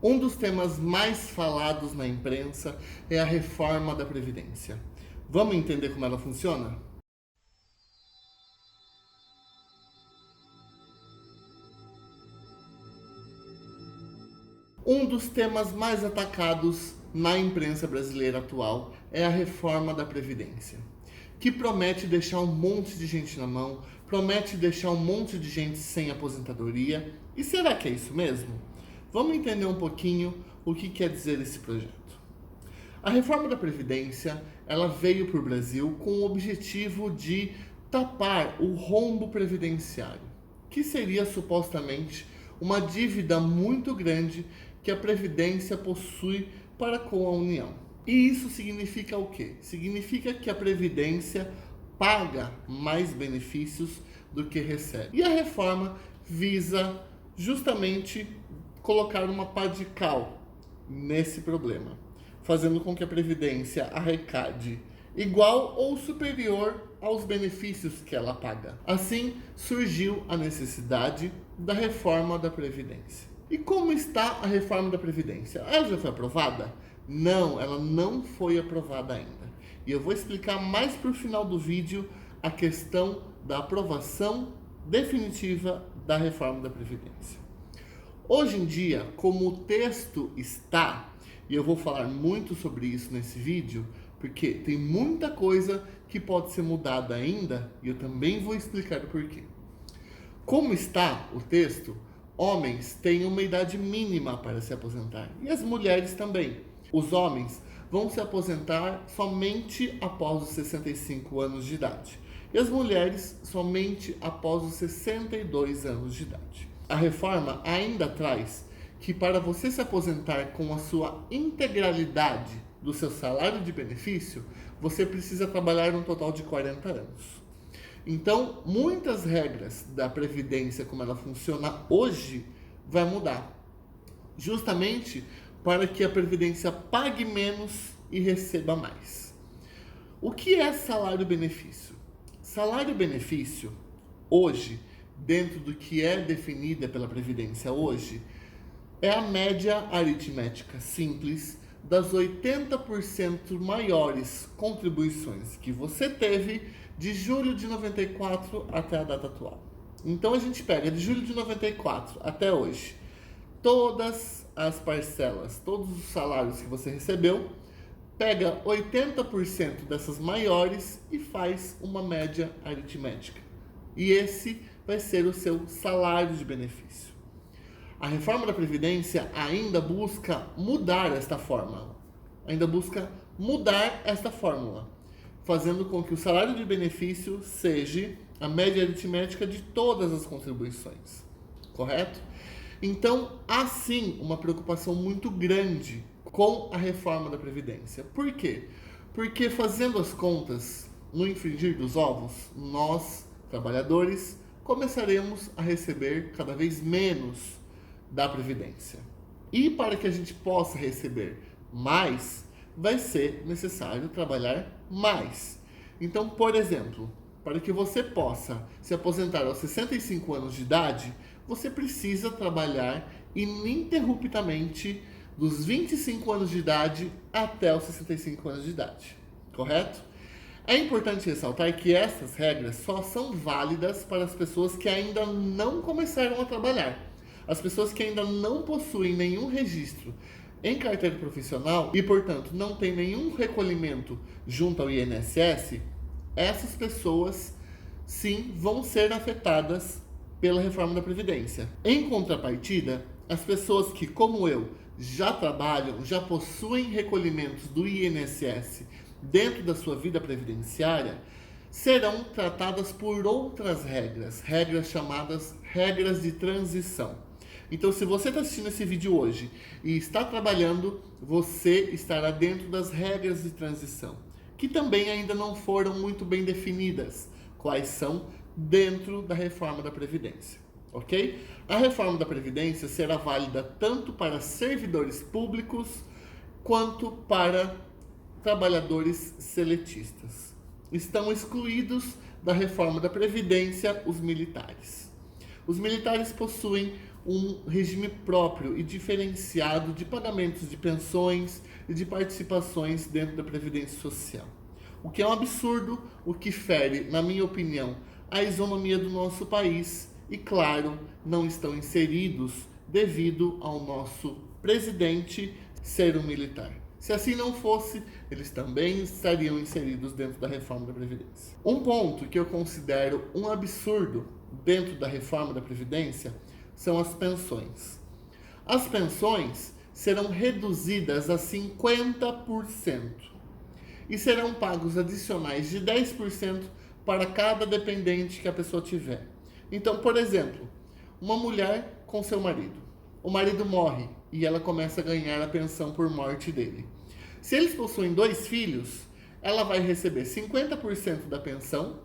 Um dos temas mais falados na imprensa é a reforma da Previdência. Vamos entender como ela funciona? Um dos temas mais atacados na imprensa brasileira atual é a reforma da Previdência, que promete deixar um monte de gente na mão, promete deixar um monte de gente sem aposentadoria. E será que é isso mesmo? Vamos entender um pouquinho o que quer dizer esse projeto. A reforma da Previdência, ela veio para o Brasil com o objetivo de tapar o rombo previdenciário, que seria supostamente uma dívida muito grande que a Previdência possui para com a União. E isso significa o quê? Significa que a Previdência paga mais benefícios do que recebe. E a reforma visa justamente colocar uma pá de cal nesse problema, fazendo com que a Previdência arrecade igual ou superior aos benefícios que ela paga. Assim, surgiu a necessidade da reforma da Previdência. E como está a reforma da Previdência? Ela já foi aprovada? Não, ela não foi aprovada ainda. E eu vou explicar mais para o final do vídeo a questão da aprovação definitiva da reforma da Previdência. Hoje em dia, como o texto está, e eu vou falar muito sobre isso nesse vídeo, porque tem muita coisa que pode ser mudada ainda, e eu também vou explicar o porquê. Como está o texto, homens têm uma idade mínima para se aposentar, e as mulheres também. Os homens vão se aposentar somente após os 65 anos de idade, e as mulheres somente após os 62 anos de idade. A reforma ainda traz que para você se aposentar com a sua integralidade do seu salário de benefício, você precisa trabalhar um total de 40 anos. Então, muitas regras da Previdência, como ela funciona hoje, vai mudar. Justamente para que a Previdência pague menos e receba mais. O que é salário-benefício? Salário-benefício, hoje, dentro do que é definida pela Previdência hoje, é a média aritmética simples das 80% maiores contribuições que você teve de julho de 94 até a data atual. Então a gente pega de julho de 94 até hoje, todas as parcelas, todos os salários que você recebeu, pega 80% dessas maiores e faz uma média aritmética. E esse vai ser o seu salário de benefício. A reforma da Previdência ainda busca mudar esta fórmula. Fazendo com que o salário de benefício seja a média aritmética de todas as contribuições. Correto? Então, há sim uma preocupação muito grande com a reforma da Previdência. Por quê? Porque fazendo as contas no infringir dos ovos, nós, trabalhadores, começaremos a receber cada vez menos da Previdência. E para que a gente possa receber mais, vai ser necessário trabalhar mais. Então, por exemplo, para que você possa se aposentar aos 65 anos de idade, você precisa trabalhar ininterruptamente dos 25 anos de idade até os 65 anos de idade. Correto? É importante ressaltar que essas regras só são válidas para as pessoas que ainda não começaram a trabalhar. As pessoas que ainda não possuem nenhum registro em carteira profissional e, portanto, não têm nenhum recolhimento junto ao INSS, essas pessoas, sim, vão ser afetadas pela reforma da Previdência. Em contrapartida, as pessoas que, como eu, já trabalham, já possuem recolhimentos do INSS dentro da sua vida previdenciária, serão tratadas por outras regras chamadas regras de transição. Então, se você está assistindo esse vídeo hoje e está trabalhando, você estará dentro das regras de transição, que também ainda não foram muito bem definidas, quais são dentro da reforma da Previdência. Ok? A reforma da Previdência será válida tanto para servidores públicos quanto para trabalhadores seletistas. Estão excluídos da reforma da Previdência os militares. Os militares possuem um regime próprio e diferenciado de pagamentos de pensões e de participações dentro da Previdência Social. O que é um absurdo, o que fere, na minha opinião, a isonomia do nosso país e, claro, não estão inseridos devido ao nosso presidente ser um militar. Se assim não fosse, eles também estariam inseridos dentro da reforma da Previdência. Um ponto que eu considero um absurdo dentro da reforma da Previdência são as pensões. As pensões serão reduzidas a 50% e serão pagos adicionais de 10% para cada dependente que a pessoa tiver. Então, por exemplo, uma mulher com seu marido. O marido morre e ela começa a ganhar a pensão por morte dele. Se eles possuem 2 filhos, ela vai receber 50% da pensão,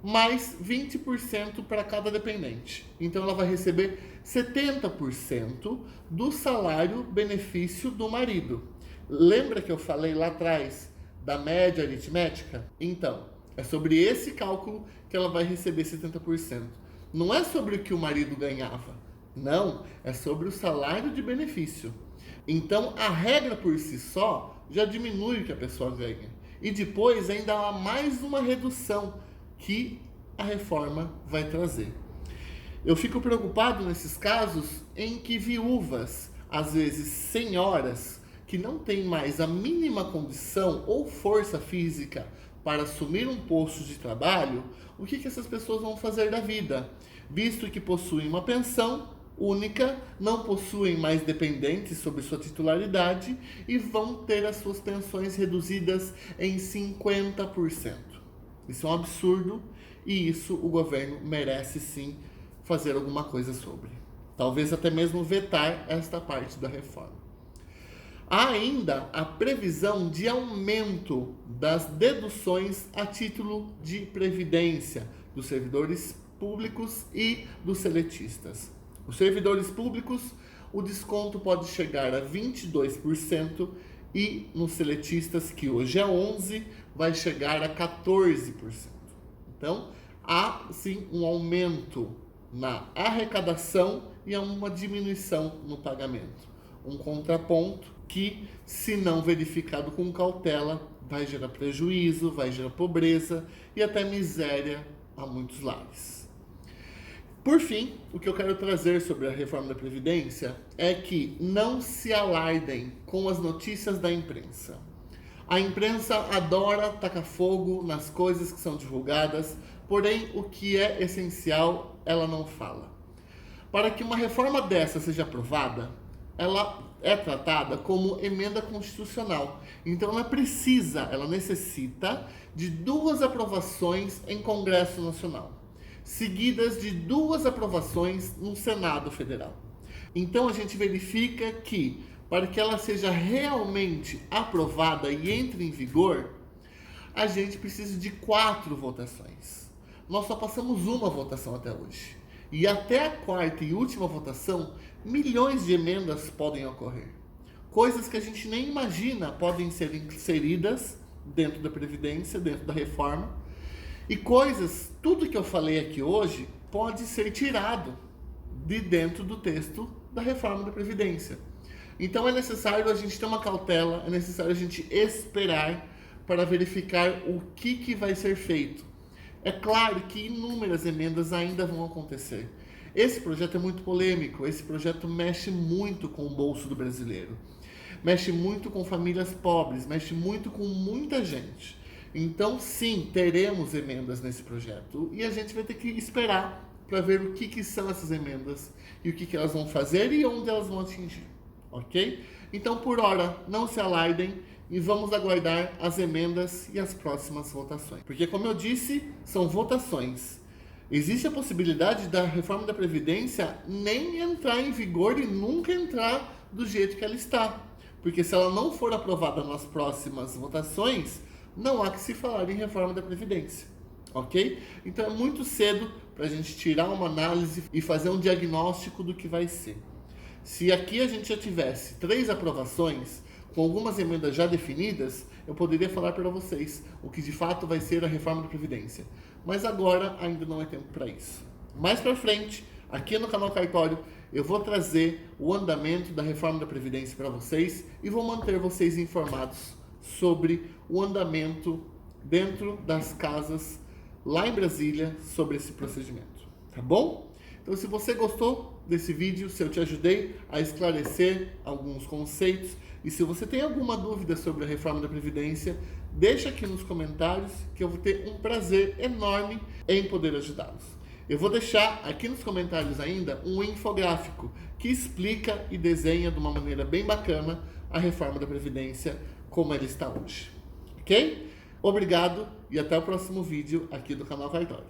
mais 20% para cada dependente. Então ela vai receber 70% do salário benefício do marido. Lembra que eu falei lá atrás da média aritmética? Então, é sobre esse cálculo que ela vai receber 70%. Não é sobre o que o marido ganhava. Não, é sobre o salário de benefício. Então, a regra por si só já diminui o que a pessoa ganha. E depois ainda há mais uma redução que a reforma vai trazer. Eu fico preocupado nesses casos em que viúvas, às vezes senhoras, que não têm mais a mínima condição ou força física para assumir um posto de trabalho, o que essas pessoas vão fazer da vida? Visto que possuem uma pensão única, não possuem mais dependentes sob sua titularidade e vão ter as suas pensões reduzidas em 50%. Isso é um absurdo e isso o governo merece sim fazer alguma coisa sobre. Talvez até mesmo vetar esta parte da reforma. Há ainda a previsão de aumento das deduções a título de previdência dos servidores públicos e dos seletistas. Os servidores públicos, o desconto pode chegar a 22% e nos seletistas, que hoje é 11%, vai chegar a 14%. Então, há sim um aumento na arrecadação e há uma diminuição no pagamento. Um contraponto que, se não verificado com cautela, vai gerar prejuízo, vai gerar pobreza e até miséria a muitos lares. Por fim, o que eu quero trazer sobre a reforma da Previdência é que não se alardem com as notícias da imprensa. A imprensa adora tacar fogo nas coisas que são divulgadas, porém o que é essencial ela não fala. Para que uma reforma dessa seja aprovada, ela é tratada como emenda constitucional. Então ela necessita de 2 aprovações em Congresso Nacional, seguidas de 2 aprovações no Senado Federal. Então a gente verifica que, para que ela seja realmente aprovada e entre em vigor, a gente precisa de 4 votações. Nós só passamos uma votação até hoje. E até a 4ª e última votação, milhões de emendas podem ocorrer. Coisas que a gente nem imagina podem ser inseridas dentro da Previdência, dentro da reforma. E coisas, tudo que eu falei aqui hoje, pode ser tirado de dentro do texto da reforma da Previdência. Então é necessário a gente ter uma cautela, é necessário a gente esperar para verificar o que vai ser feito. É claro que inúmeras emendas ainda vão acontecer. Esse projeto é muito polêmico, esse projeto mexe muito com o bolso do brasileiro. Mexe muito com famílias pobres, mexe muito com muita gente. Então, sim, teremos emendas nesse projeto e a gente vai ter que esperar para ver o que são essas emendas e o que elas vão fazer e onde elas vão atingir, ok? Então, por hora, não se alardem e vamos aguardar as emendas e as próximas votações. Porque, como eu disse, são votações. Existe a possibilidade da reforma da Previdência nem entrar em vigor e nunca entrar do jeito que ela está. Porque se ela não for aprovada nas próximas votações, não há que se falar em reforma da Previdência, ok? Então é muito cedo para a gente tirar uma análise e fazer um diagnóstico do que vai ser. Se aqui a gente já tivesse 3 aprovações, com algumas emendas já definidas, eu poderia falar para vocês o que de fato vai ser a reforma da Previdência. Mas agora ainda não é tempo para isso. Mais para frente, aqui no canal Cartório, eu vou trazer o andamento da reforma da Previdência para vocês e vou manter vocês informados sobre o andamento dentro das casas lá em Brasília sobre esse procedimento, tá bom? Então, se você gostou desse vídeo, se eu te ajudei a esclarecer alguns conceitos e se você tem alguma dúvida sobre a reforma da Previdência, deixa aqui nos comentários que eu vou ter um prazer enorme em poder ajudá-los. Eu vou deixar aqui nos comentários ainda um infográfico que explica e desenha de uma maneira bem bacana a reforma da Previdência como ela está hoje. Ok? Obrigado e até o próximo vídeo aqui do canal Cartório.